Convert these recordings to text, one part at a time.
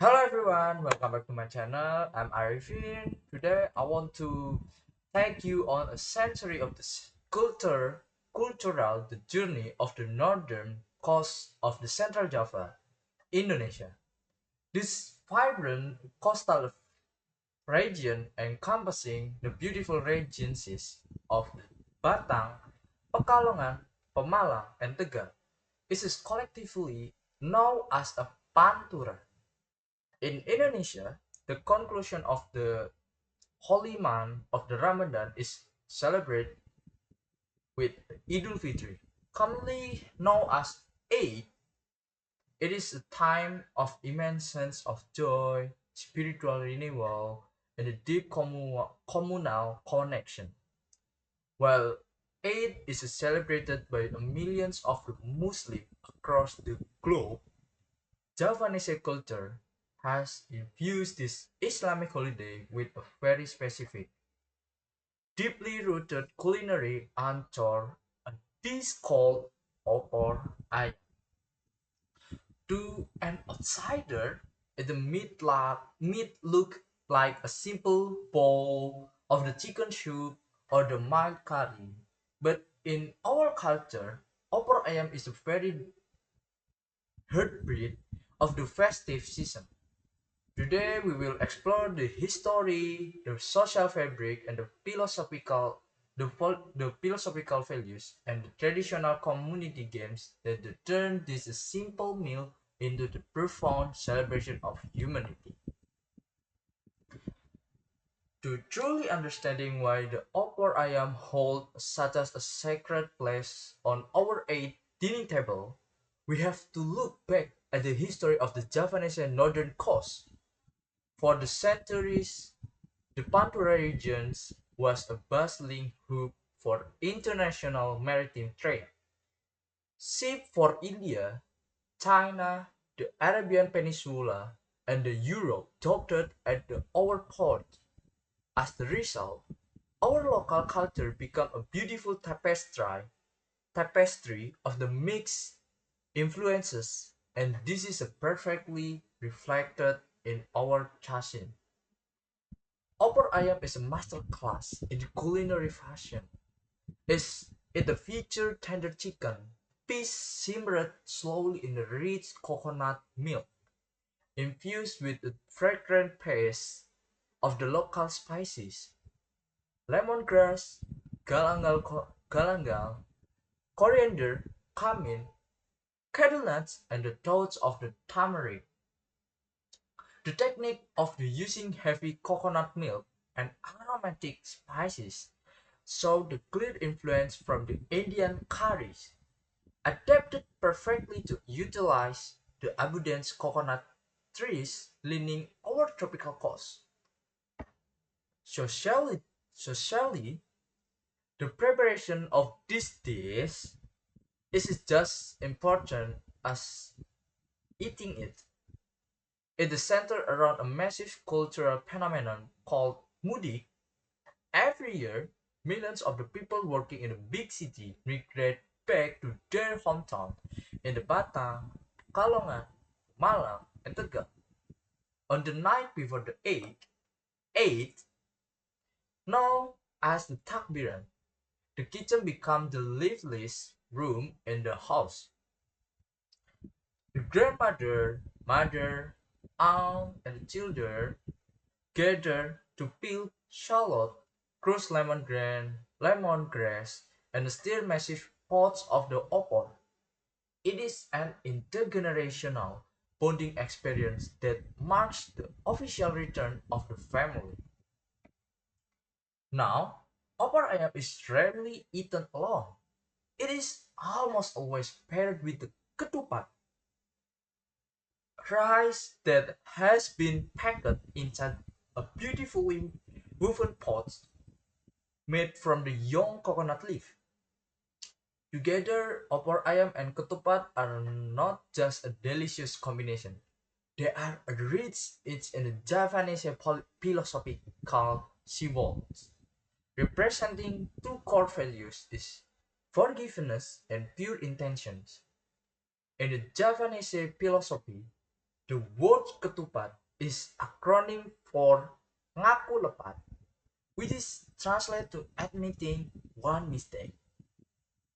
Hello everyone, welcome back to my channel. I'm Arifin. Today I want to take you on a century of this cultural the journey of the northern coast of the Central Java, Indonesia. This vibrant coastal region encompassing the beautiful regencies of Batang, Pekalongan, Pemalang, and Tegal is collectively known as a Pantura. In Indonesia, the conclusion of the holy month of the Ramadan is celebrated with Idul Fitri, commonly known as Eid. It is a time of immense sense of joy, spiritual renewal, and a deep communal connection. While Eid is celebrated by millions of Muslims across the globe, Javanese culture has infused this Islamic holiday with a very specific, deeply rooted culinary ancor, a dish called opor ayam. To an outsider, the meat look like a simple bowl of the chicken soup or the mild curry. But in our culture, opor ayam is a very heartbeat of the festive season. Today we will explore the history, the social fabric, and the philosophical values and the traditional community games that turn this simple meal into the profound celebration of humanity. To truly understanding why the opor ayam hold such as a sacred place on our eight dining table, we have to look back at the history of the Javanese northern coast. For the centuries, the Pantura region was a bustling hub for international maritime trade. Ships for India, China, the Arabian Peninsula, and Europe docked at our port. As the result, our local culture became a beautiful tapestry of the mixed influences, and this is perfectly reflected in our cuisine. Opor ayam is a master class in culinary fashion. It the feature tender chicken, piece simmered slowly in the rich coconut milk, infused with the fragrant paste of the local spices, lemongrass, galangal, coriander, cumin, cattle nuts, and the toads of the tamarind. The technique of the using heavy coconut milk and aromatic spices show the clear influence from the Indian curries, adapted perfectly to utilize the abundant coconut trees lining our tropical coast. Socially, socially, the preparation of this dish is just important as eating it. It is centered around a massive cultural phenomenon called Mudik. Every year, millions of the people working in a big city migrate back to their hometown in the Batang, Kalongan, Malang, and Tegal. On the night before the eighth, known as the Takbiran, the kitchen becomes the liveliest room in the house. The grandmother, mother, aunt, and the children gather to peel shallot, crush lemongrass, and stir massive pots of the opal. It is an intergenerational bonding experience that marks the official return of the family. Now, opal ayam is rarely eaten alone. It is almost always paired with the ketupat, rice that has been packed inside a beautifully woven pot made from the young coconut leaf. Together, opor ayam and ketupat are not just a delicious combination. They are a rich in the Javanese philosophical symbols, representing two core values is forgiveness and pure intentions. In the Javanese philosophy, The word ketupat is acronym for ngaku lepat, which is translated to admitting one mistake,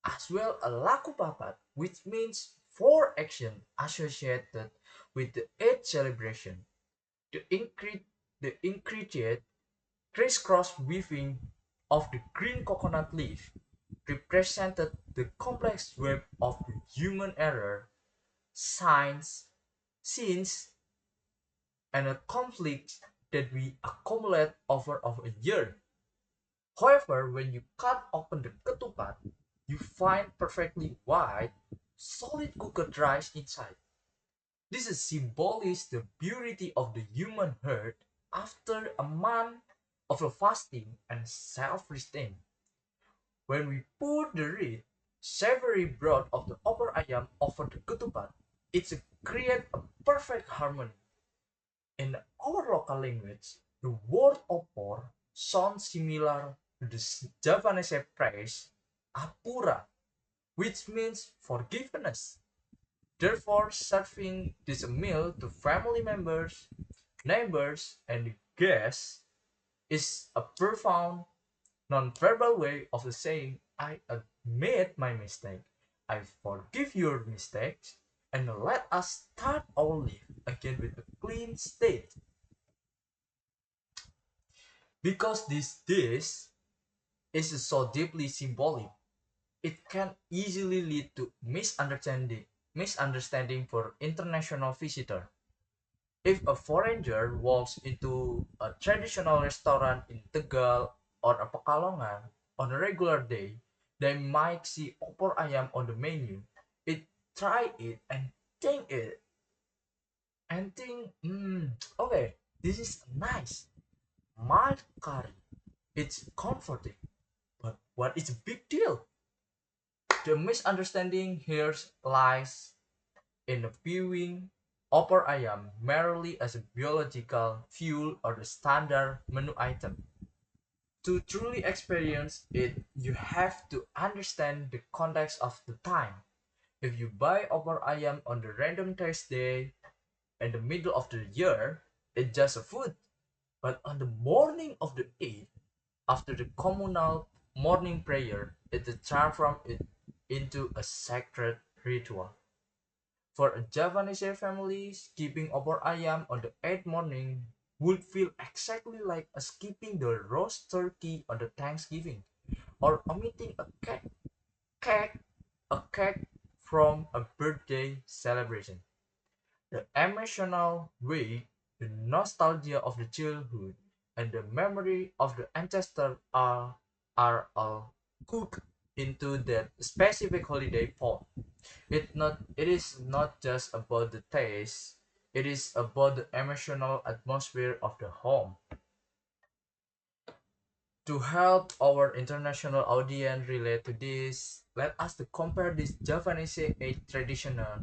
as well as laku papat, which means four action associated with the Eid celebration. The intricate crisscross weaving of the green coconut leaf represented the complex web of the human error, science, sins, and a conflict that we accumulate over a year. However, when you cut open the ketupat, you find perfectly white, solid cooked rice inside. This is symbolizes the purity of the human heart after a month of fasting and self-restraint. When we pour the rich, savory broth of the opor ayam over the ketupat, it creates a perfect harmony. In our local language, the word opor sounds similar to the Javanese phrase apura, which means forgiveness. Therefore, serving this meal to family members, neighbors, and guests is a profound non-verbal way of saying I admit my mistake, I forgive your mistakes, and let us start our life again with a clean state. Because this dish is so deeply symbolic, it can easily lead to misunderstanding for international visitor. If a foreigner walks into a traditional restaurant in Tegal or a Pekalongan on a regular day, they might see opor ayam on the menu. It try it it and think, okay, this is nice, mild curry. It's comforting, but what is a big deal? The misunderstanding here lies in viewing opor ayam merely as a biological fuel or the standard menu item. To truly experience it, you have to understand the context of the time. If you buy opor ayam on the random Thursday in the middle of the year, it's just a food. But on the morning of the Eid, after the communal morning prayer, it transforms it into a sacred ritual. For a Javanese family, skipping opor ayam on the 8th morning would feel exactly like skipping the roast turkey on the Thanksgiving or omitting cake, a cake from a birthday celebration. The emotional weight, the nostalgia of the childhood, and the memory of the ancestor are all cooked into that specific holiday pot. It is not just about the taste, it is about the emotional atmosphere of the home. To help our international audience relate to this, let us to compare this Javanese age traditional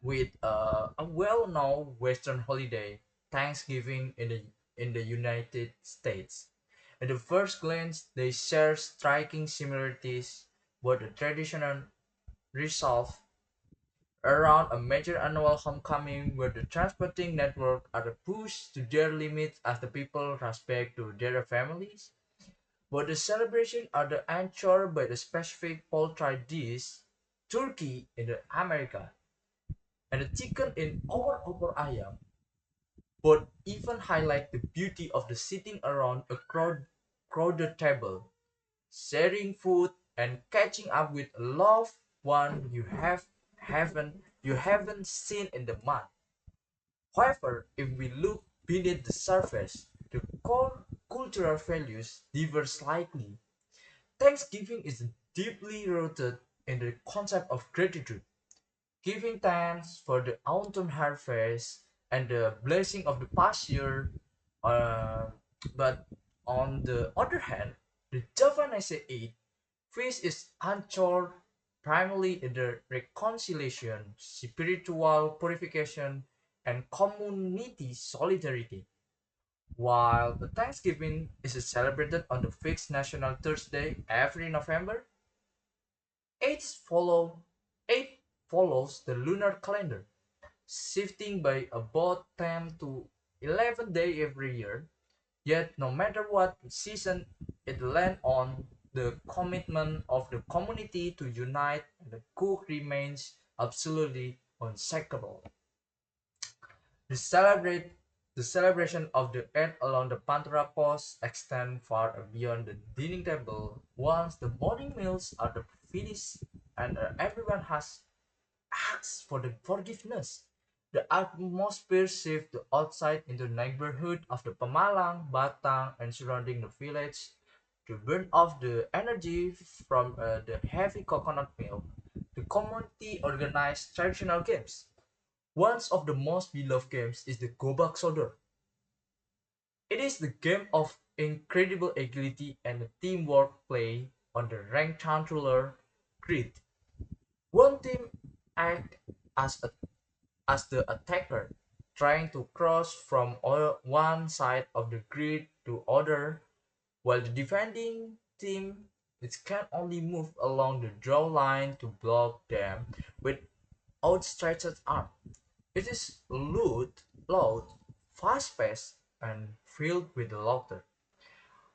with a well-known Western holiday, Thanksgiving in the United States. At the first glance, they share striking similarities, but the traditional resolve around a major annual homecoming where the transporting network are pushed to their limits as the people rush back to their families. But the celebration are the anchored by the specific poultry dish, turkey in the America, and the chicken in our opor ayam, but even highlight the beauty of the sitting around a crowded table, sharing food and catching up with a loved one you haven't seen in the month. However, if we look beneath the surface, the core cultural values differ slightly. Thanksgiving is deeply rooted in the concept of gratitude, giving thanks for the autumn harvest and the blessing of the past year. Uh, but on the other hand, the Javanese Eid feast is anchored primarily in the reconciliation, spiritual purification, and community solidarity. While the Thanksgiving is celebrated on the fixed National Thursday every November, Eight follow eight follows the lunar calendar. shifting by about 10 to 11 days every year. Yet, no matter what season it lands on, the commitment of the community to unite and the cook remains absolutely unshakable. The celebrate the celebration of the Eid along the Pantura Post extend far beyond the dining table. Once the morning meals are finished and everyone has asked for the forgiveness, the atmosphere shifts outside into the neighborhood of the Pemalang, Batang, and surrounding the village to burn off the energy from the heavy coconut milk. The community organized traditional games. One of the most beloved games is the Gobak Sodor. It is the game of incredible agility and teamwork play on the rectangular grid. One team acts as, as the attacker, trying to cross from one side of the grid to other, while the defending team it can only move along the draw line to block them with outstretched arm. It is loud, fast-paced, and filled with laughter.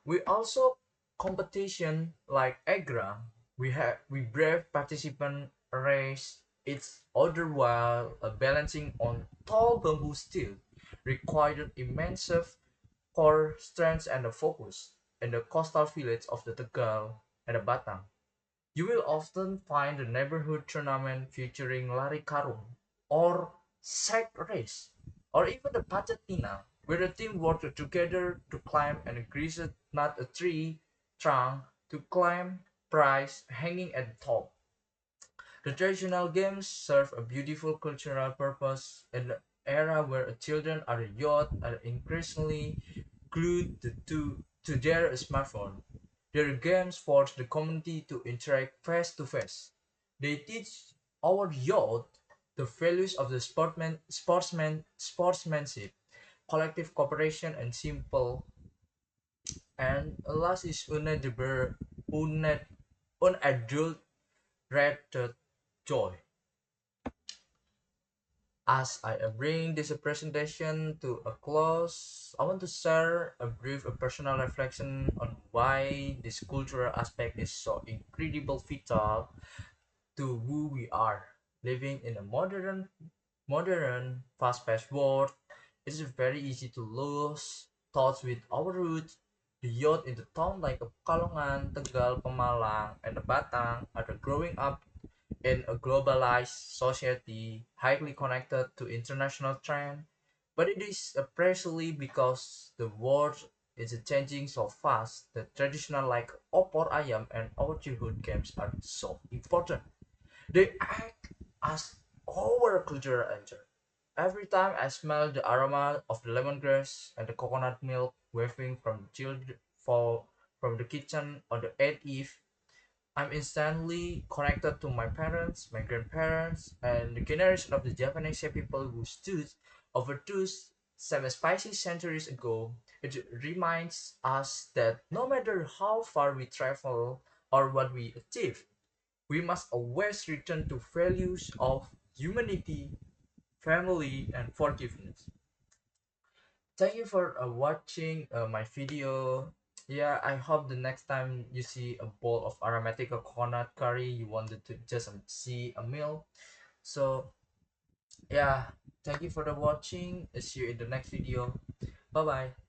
We also competition like Agra. We brave participant race its other while balancing on tall bamboo steel required immense core strength and focus. In the coastal village of the Tegal and the Batang, you will often find a neighborhood tournament featuring lari karung or sack race, or even the pajatina, where the team works together to climb and grease not a tree trunk to climb prize hanging at the top. The traditional games serve a beautiful cultural purpose in the era where children are youth are increasingly glued to their smartphone. Their games force the community to interact face to face. They teach our youth the values of the sportsmanship, collective cooperation, and simple. And last is unadulterated joy. As I bring this presentation to a close, I want to share a brief personal reflection on why this cultural aspect is so incredible vital to who we are. Living in a modern, fast-paced world, it is very easy to lose touch with our roots. The youth in the town like Pekalongan, Tegal, Pemalang, and Batang are growing up in a globalized society, highly connected to international trends, but it is precisely because the world is changing so fast that traditional like opor ayam and our childhood games are so important. They act as our cultural anchor. Every time I smell the aroma of the lemongrass and the coconut milk wafting from the kitchen on the 8th eve, I'm instantly connected to my parents, my grandparents, and the generation of the Japanese people who stood over those seven spicy centuries ago. It reminds us that no matter how far we travel or what we achieve, we must always return to values of humanity, family, and forgiveness. Thank you for watching my video. Yeah, I hope the next time you see a bowl of aromatic coconut curry, you wanted to just see a meal. So yeah, thank you for the watching. See you in the next video. Bye bye.